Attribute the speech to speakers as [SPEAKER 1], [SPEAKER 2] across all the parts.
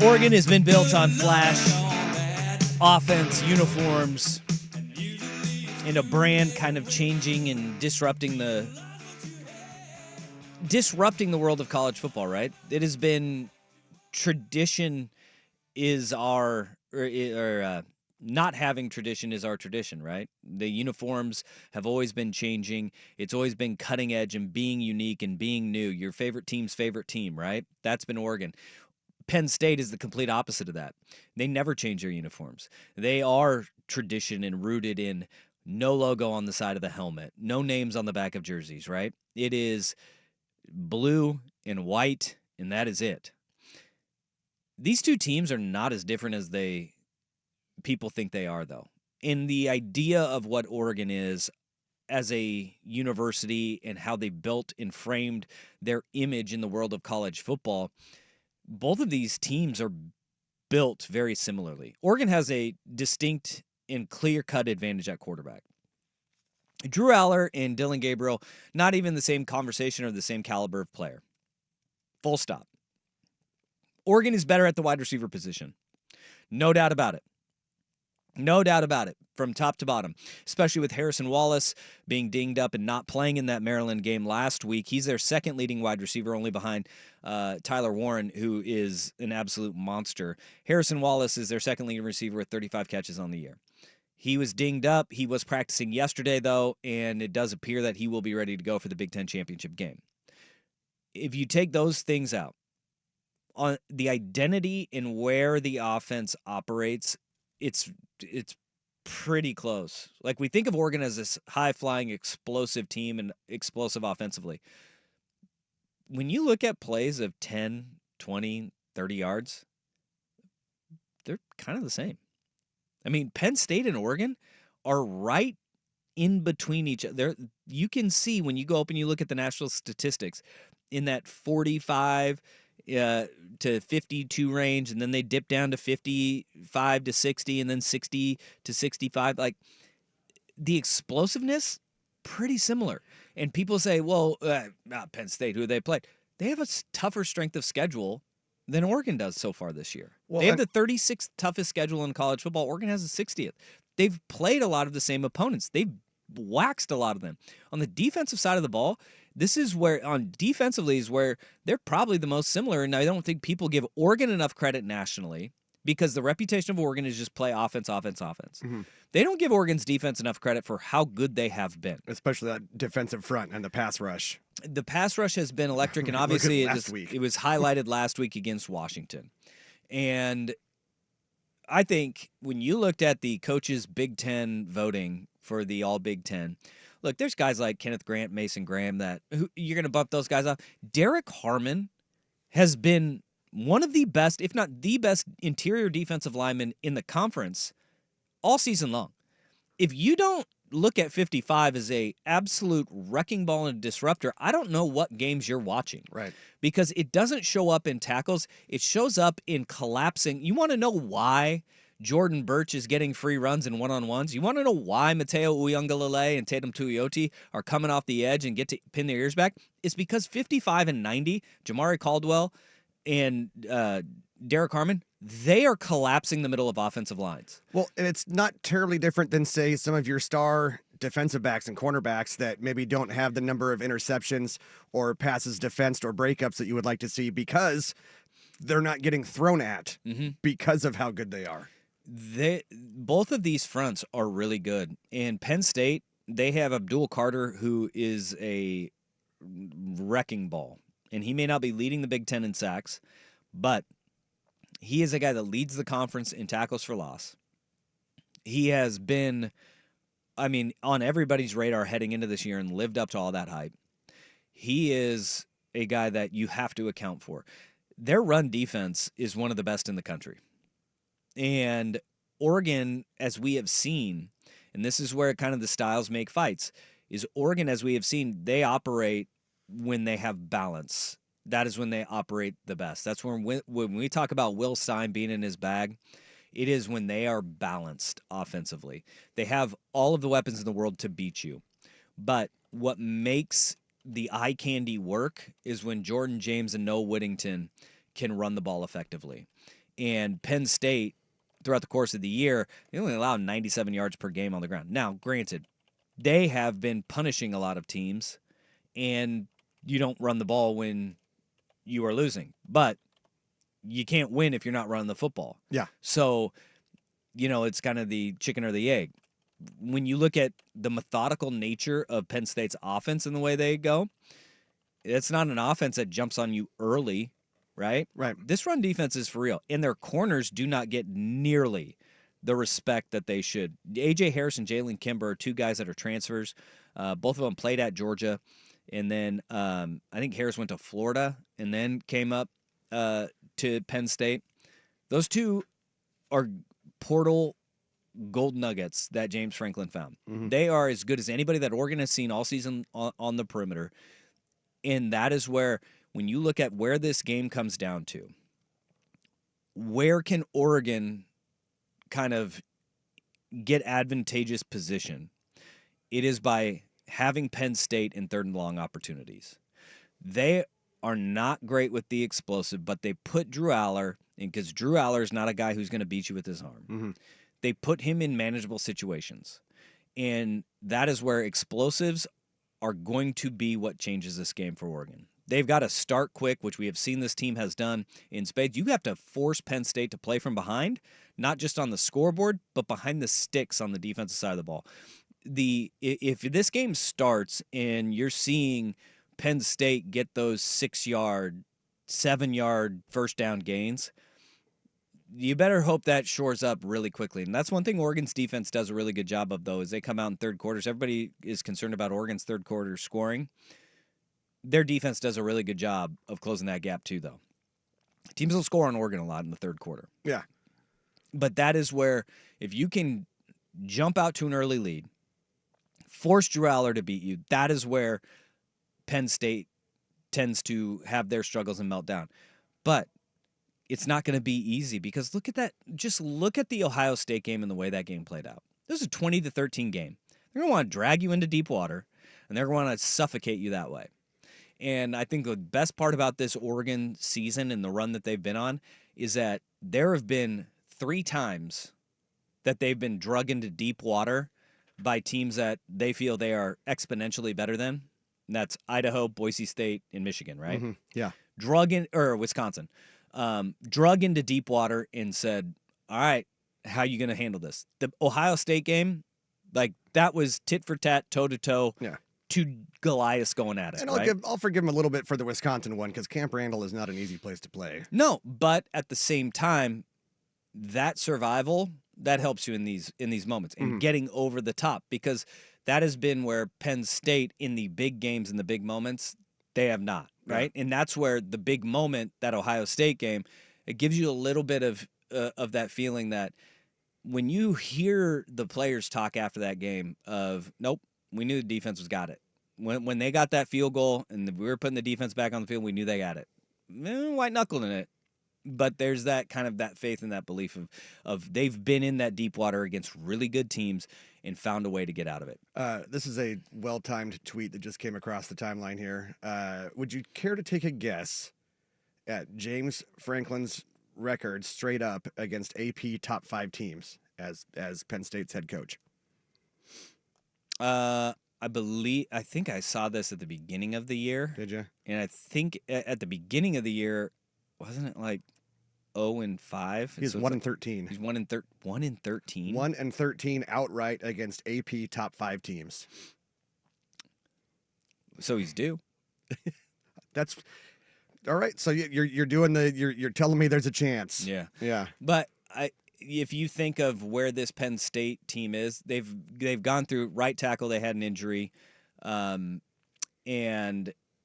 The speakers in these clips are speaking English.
[SPEAKER 1] Oregon has been built on flash, offense, uniforms, and a brand kind of changing and disrupting the world of college football, right? It has been tradition is our not having tradition is our tradition, right? The uniforms have always been changing. It's always been cutting edge and being unique and being new. Your favorite team's favorite team, right? That's been Oregon. Penn State is the complete opposite of that. They never change their uniforms. They are tradition and rooted in no logo on the side of the helmet, no names on the back of jerseys, right? It is blue and white, and that is it. These two teams are not as different as people think they are, though. In the idea of what Oregon is as a university and how they built and framed their image in the world of college football, both of these teams are built very similarly. Oregon has a distinct and clear-cut advantage at quarterback. Drew Aller and Dylan Gabriel, not even the same conversation or the same caliber of player. Full stop. Oregon is better at the wide receiver position. No doubt about it. No doubt about it, from top to bottom, especially with Harrison Wallace being dinged up and not playing in that Maryland game last week. He's their second leading wide receiver, only behind Tyler Warren, who is an absolute monster. Harrison Wallace is their second leading receiver with 35 catches on the year. He was dinged up. He was practicing yesterday, though, and it does appear that he will be ready to go for the Big Ten championship game. If you take those things out, on the identity and where the offense operates, it's pretty close. Like, we think of Oregon as this high-flying, explosive team and explosive offensively. When you look at plays of 10, 20, 30 yards, they're kind of the same. I mean, Penn State and Oregon are right in between each other. You can see when you go up and you look at the national statistics in that 45 to 52 range, and then they dip down to 55 to 60, and then 60 to 65. Like, the explosiveness, pretty similar. And people say, well, not Penn State, who they played. They have a tougher strength of schedule than Oregon does so far this year. Well, they have the 36th toughest schedule in college football. Oregon has the 60th. They've played a lot of the same opponents. They've waxed a lot of them. On the defensive side of the ball, this is where, on defensively, is where they're probably the most similar, and I don't think people give Oregon enough credit nationally because the reputation of Oregon is just play offense, offense, offense. Mm-hmm. They don't give Oregon's defense enough credit for how good they have been.
[SPEAKER 2] Especially that defensive front and the pass rush.
[SPEAKER 1] The pass rush has been electric, and obviously it was highlighted last week against Washington. And I think when you looked at the coaches' Big Ten voting for the All Big Ten, look, there's guys like Kenneth Grant, Mason Graham, that you're going to bump those guys off. Derek Harmon has been one of the best, if not the best, interior defensive lineman in the conference all season long. If you don't look at 55 as a absolute wrecking ball and disruptor, I don't know what games you're watching.
[SPEAKER 2] Right.
[SPEAKER 1] Because it doesn't show up in tackles. It shows up in collapsing. You want to know why Jordan Birch is getting free runs and one-on-ones? You want to know why Mateo Uiagalelei and Tatum Tuioti are coming off the edge and get to pin their ears back? It's because 55 and 90, Jamari Caldwell and Derek Harmon, they are collapsing the middle of offensive lines.
[SPEAKER 2] Well, and it's not terribly different than, say, some of your star defensive backs and cornerbacks that maybe don't have the number of interceptions or passes defensed or breakups that you would like to see because they're not getting thrown at because of how good they are.
[SPEAKER 1] Both of these fronts are really good. And Penn State, they have Abdul Carter, who is a wrecking ball. And he may not be leading the Big Ten in sacks, but he is a guy that leads the conference in tackles for loss. He has been, on everybody's radar heading into this year and lived up to all that hype. He is a guy that you have to account for. Their run defense is one of the best in the country. And Oregon, as we have seen, and this is where kind of the styles make fights, is Oregon, as we have seen, they operate when they have balance. That is when they operate the best. That's when we talk about Will Stein being in his bag, it is when they are balanced offensively. They have all of the weapons in the world to beat you. But what makes the eye candy work is when Jordan James and Noah Whittington can run the ball effectively. And Penn State, throughout the course of the year, they only allow 97 yards per game on the ground. Now, granted, they have been punishing a lot of teams, and you don't run the ball when you are losing. But you can't win if you're not running the football.
[SPEAKER 2] Yeah.
[SPEAKER 1] So, it's kind of the chicken or the egg. When you look at the methodical nature of Penn State's offense and the way they go, it's not an offense that jumps on you early, right?
[SPEAKER 2] Right.
[SPEAKER 1] This run defense is for real. And their corners do not get nearly the respect that they should. A.J. Harris and Jalen Kimber are two guys that are transfers. Both of them played at Georgia. And then I think Harris went to Florida and then came up to Penn State. Those two are portal gold nuggets that James Franklin found.
[SPEAKER 2] Mm-hmm.
[SPEAKER 1] They are as good as anybody that Oregon has seen all season on the perimeter. And that is where, when you look at where this game comes down to, where can Oregon kind of get advantageous position? It is by having Penn State in third and long opportunities. They are not great with the explosive, but they put Drew Aller in, because Drew Aller is not a guy who's going to beat you with his arm.
[SPEAKER 2] Mm-hmm.
[SPEAKER 1] They put him in manageable situations. And that is where explosives are going to be what changes this game for Oregon. They've got to start quick, which we have seen this team has done in spades. You have to force Penn State to play from behind, not just on the scoreboard, but behind the sticks on the defensive side of the ball. If this game starts and you're seeing Penn State get those 6-yard, 7-yard first down gains, you better hope that shores up really quickly. And that's one thing Oregon's defense does a really good job of, though, is they come out in third quarters. Everybody is concerned about Oregon's third quarter scoring. Their defense does a really good job of closing that gap, too, though. Teams will score on Oregon a lot in the third quarter.
[SPEAKER 2] Yeah.
[SPEAKER 1] But that is where, if you can jump out to an early lead, force Drew Aller to beat you, that is where Penn State tends to have their struggles and melt down. But it's not going to be easy, because look at that. Just look at the Ohio State game and the way that game played out. This is a 20-13 game. They're going to want to drag you into deep water, and they're going to want to suffocate you that way. And I think the best part about this Oregon season and the run that they've been on is that there have been 3 times that they've been drug into deep water by teams that they feel they are exponentially better than. And that's Idaho, Boise State, and Michigan, right?
[SPEAKER 2] Mm-hmm. Yeah.
[SPEAKER 1] Wisconsin. Drug into deep water and said, all right, how are you going to handle this? The Ohio State game, like, that was tit for tat, toe to toe.
[SPEAKER 2] Yeah.
[SPEAKER 1] 2 Goliaths going at it.
[SPEAKER 2] And
[SPEAKER 1] right?
[SPEAKER 2] I'll forgive him a little bit for the Wisconsin one, because Camp Randall is not an easy place to play.
[SPEAKER 1] No, but at the same time, that survival, that helps you in these moments and getting over the top, because that has been where Penn State, in the big games and the big moments, they have not, right? Yeah. And that's where the big moment, that Ohio State game, it gives you a little bit of that feeling that when you hear the players talk after that game of, nope, we knew the defense was got it. When they got that field goal and we were putting the defense back on the field, we knew they got it. White knuckling it. But there's that kind of that faith and that belief of they've been in that deep water against really good teams and found a way to get out of it.
[SPEAKER 2] This is a well-timed tweet that just came across the timeline here. Would you care to take a guess at James Franklin's record straight up against AP top 5 teams as Penn State's head coach?
[SPEAKER 1] I think I saw this at the beginning of the year.
[SPEAKER 2] Did you?
[SPEAKER 1] And I think at the beginning of the year, wasn't it like 0-5?
[SPEAKER 2] He's 1-13.
[SPEAKER 1] He's 1-13.
[SPEAKER 2] 1-13 outright against AP top 5 teams.
[SPEAKER 1] So he's due.
[SPEAKER 2] That's all right. So you're doing you're telling me there's a chance.
[SPEAKER 1] Yeah.
[SPEAKER 2] Yeah.
[SPEAKER 1] But if you think of where this Penn State team is, they've gone through right tackle. They had an injury, and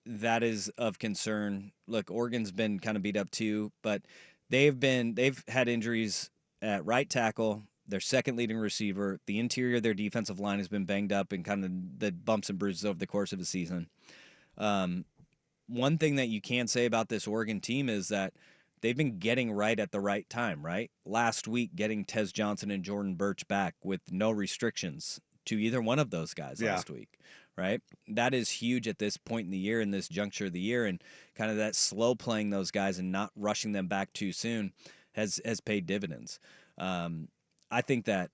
[SPEAKER 1] that is of concern. Look, Oregon's been kind of beat up too, but they've had injuries at right tackle. Their second leading receiver, the interior of their defensive line has been banged up and kind of the bumps and bruises over the course of the season. One thing that you can say about this Oregon team is that they've been getting right at the right time, right? Last week, getting Tez Johnson and Jordan Birch back with no restrictions to either one of those guys last week, right? That is huge at this point in the year, in this juncture of the year, and kind of that slow playing those guys and not rushing them back too soon has paid dividends. I think that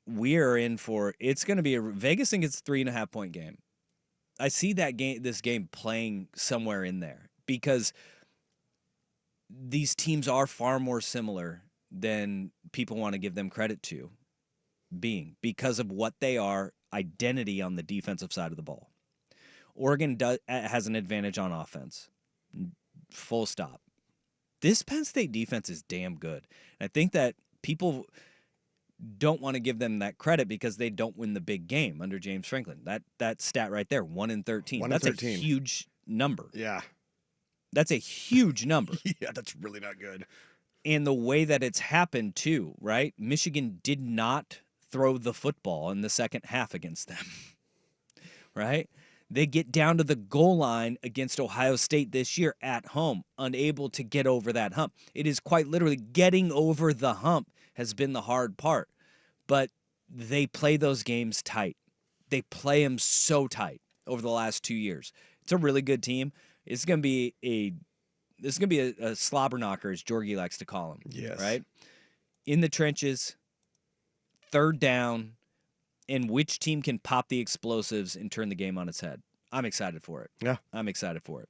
[SPEAKER 1] we are in for it's going to be Vegas thinks it's a 3.5-point game. I see this game playing somewhere in there because these teams are far more similar than people want to give them credit to being because of what they are, identity on the defensive side of the ball. Oregon has an advantage on offense. Full stop. This Penn State defense is damn good. And I think that people don't want to give them that credit because they don't win the big game under James Franklin. That stat right there, 1-13.
[SPEAKER 2] 1 in
[SPEAKER 1] That's
[SPEAKER 2] 13.
[SPEAKER 1] a huge number.
[SPEAKER 2] Yeah.
[SPEAKER 1] That's a huge number.
[SPEAKER 2] Yeah, that's really not good.
[SPEAKER 1] And the way that it's happened too, right? Michigan did not throw the football in the second half against them. Right? They get down to the goal line against Ohio State this year at home, unable to get over that hump. It is quite literally getting over the hump has been the hard part. But they play those games tight. They play them so tight over the last 2 years. It's a really good team. It's going to be a slobber knocker, as Jorgie likes to call them.
[SPEAKER 2] Yes.
[SPEAKER 1] Right? In the trenches, third down, and which team can pop the explosives and turn the game on its head. I'm excited for it.
[SPEAKER 2] Yeah.
[SPEAKER 1] I'm excited for it.